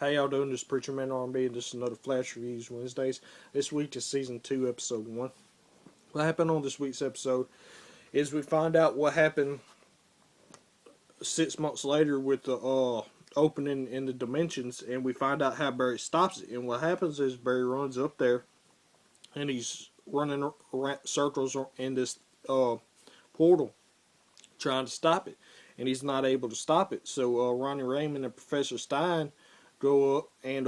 How y'all doing? This is Preacher Man R&B, and this is another Flash Reviews Wednesdays. This week is Season 2, Episode 1. What happened on this week's episode is we find out what happened 6 months later with the opening in the dimensions, and we find out how Barry stops it. And what happens is Barry runs up there, and he's running circles in this portal, trying to stop it. And he's not able to stop it. So Ronnie Raymond and Professor Stein go up, and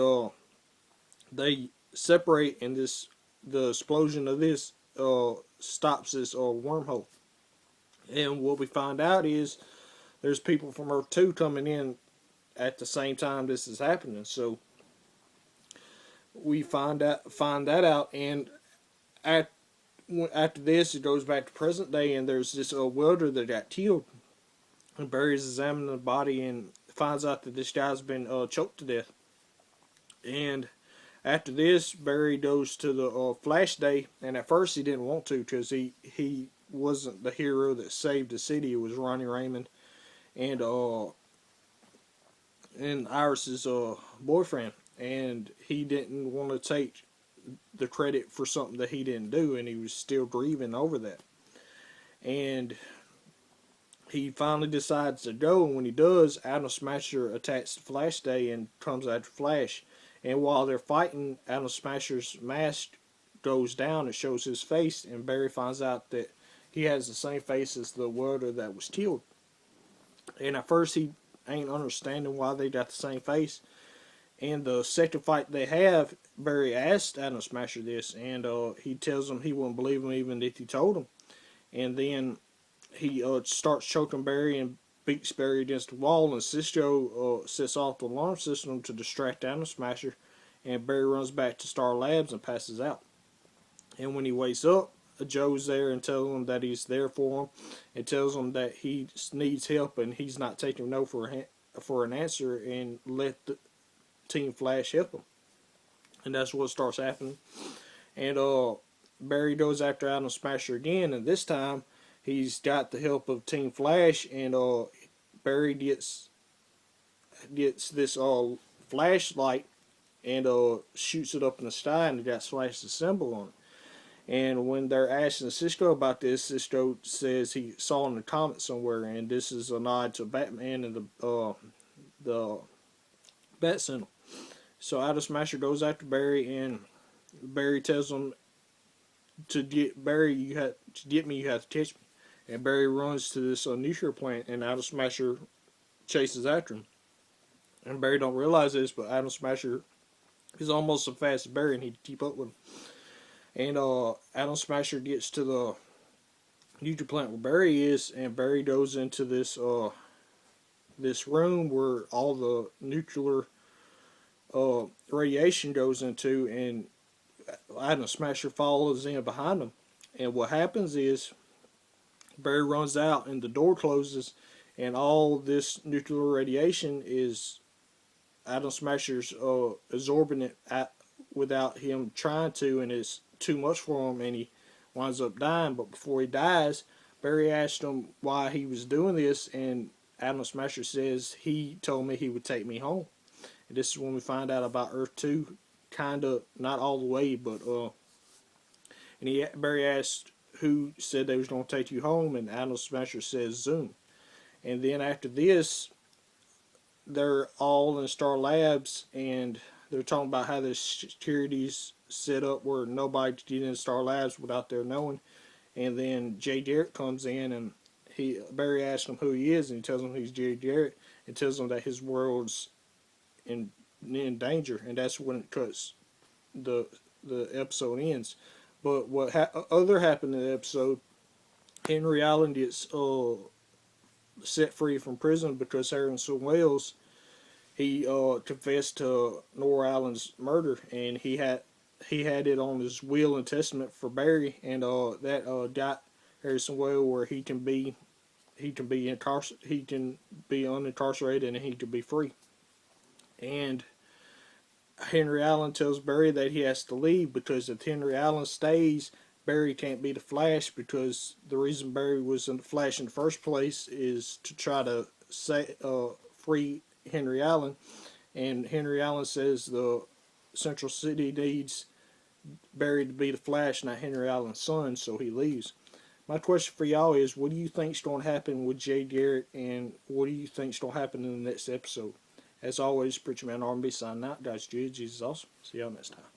they separate, and the explosion of this stops this wormhole. And what we find out is there's people from Earth 2 coming in at the same time this is happening. So we find that out, and at, after this it goes back to present day, and there's this welder that got killed, and Barry's examining the body and finds out that this guy's been choked to death. And after this, Barry goes to the Flash Day, and at first he didn't want to because he wasn't the hero that saved the city. It was Ronnie Raymond and Iris's boyfriend, and he didn't want to take the credit for something that he didn't do, and he was still grieving over that. And he finally decides to go, and when he does, Atom Smasher attacks the Flash Day and comes after Flash. And while they're fighting, Atom Smasher's mask goes down and shows his face, and Barry finds out that he has the same face as the welder that was killed. And at first he ain't understanding why they got the same face. And the second fight they have, Barry asked Atom Smasher this, and he tells him he wouldn't believe him even if he told him. And then he starts choking Barry and beats Barry against the wall, and Cisco sets off the alarm system to distract Atom Smasher, and Barry runs back to Star Labs and passes out. And when he wakes up, Joe's there and tells him that he's there for him, and tells him that he needs help and he's not taking no for an answer, and let the Team Flash help him. And that's what starts happening. And Barry goes after Atom Smasher again, and this time he's got the help of Team Flash, and Barry gets this flashlight and shoots it up in the sky, and it got Flash's symbol on it. And when they're asking Cisco about this, Cisco says he saw in the comic somewhere, and this is a nod to Batman and the Bat Signal. So Atom Smasher goes after Barry, and Barry tells him to get Barry, you have to catch me. And Barry runs to this nuclear plant, and Atom Smasher chases after him. And Barry don't realize this, but Atom Smasher is almost as fast as Barry, and he'd keep up with him. And Atom Smasher gets to the nuclear plant where Barry is, and Barry goes into this this room where all the nuclear radiation goes into, and Atom Smasher follows in behind him. And what happens is Barry runs out, and the door closes, and all this nuclear radiation is Atom Smasher's absorbing it without him trying to, and it's too much for him, and he winds up dying. But before he dies, Barry asked him why he was doing this, and Atom Smasher says he told me he would take me home. And this is when we find out about Earth 2, kind of, not all the way, but and Barry asked who said they was going to take you home, and Atom Smasher says Zoom. And then after this, they're all in Star Labs, and they're talking about how the security's set up where nobody can get in Star Labs without their knowing. And then Jay Garrick comes in, and Barry asks him who he is, and he tells him he's Jay Garrick, and tells him that his world's in danger, and that's when it cuts. The episode ends. But what other happened in the episode, Henry Allen gets set free from prison because Harrison Wells, he confessed to Nora Allen's murder, and he had it on his will and testament for Barry, and that got Harrison Wells where he can be unincarcerated, and he can be free. And Henry Allen tells Barry that he has to leave because if Henry Allen stays, Barry can't be the Flash, because the reason Barry was in the Flash in the first place is to try to free Henry Allen. And Henry Allen says the Central City needs Barry to be the Flash, not Henry Allen's son, so he leaves. My question for y'all is, what do you think's going to happen with Jay Garrett, and what do you think's going to happen in the next episode? As always, Preacher Man R&B signing out. God's good, Jesus awesome. See y'all next time.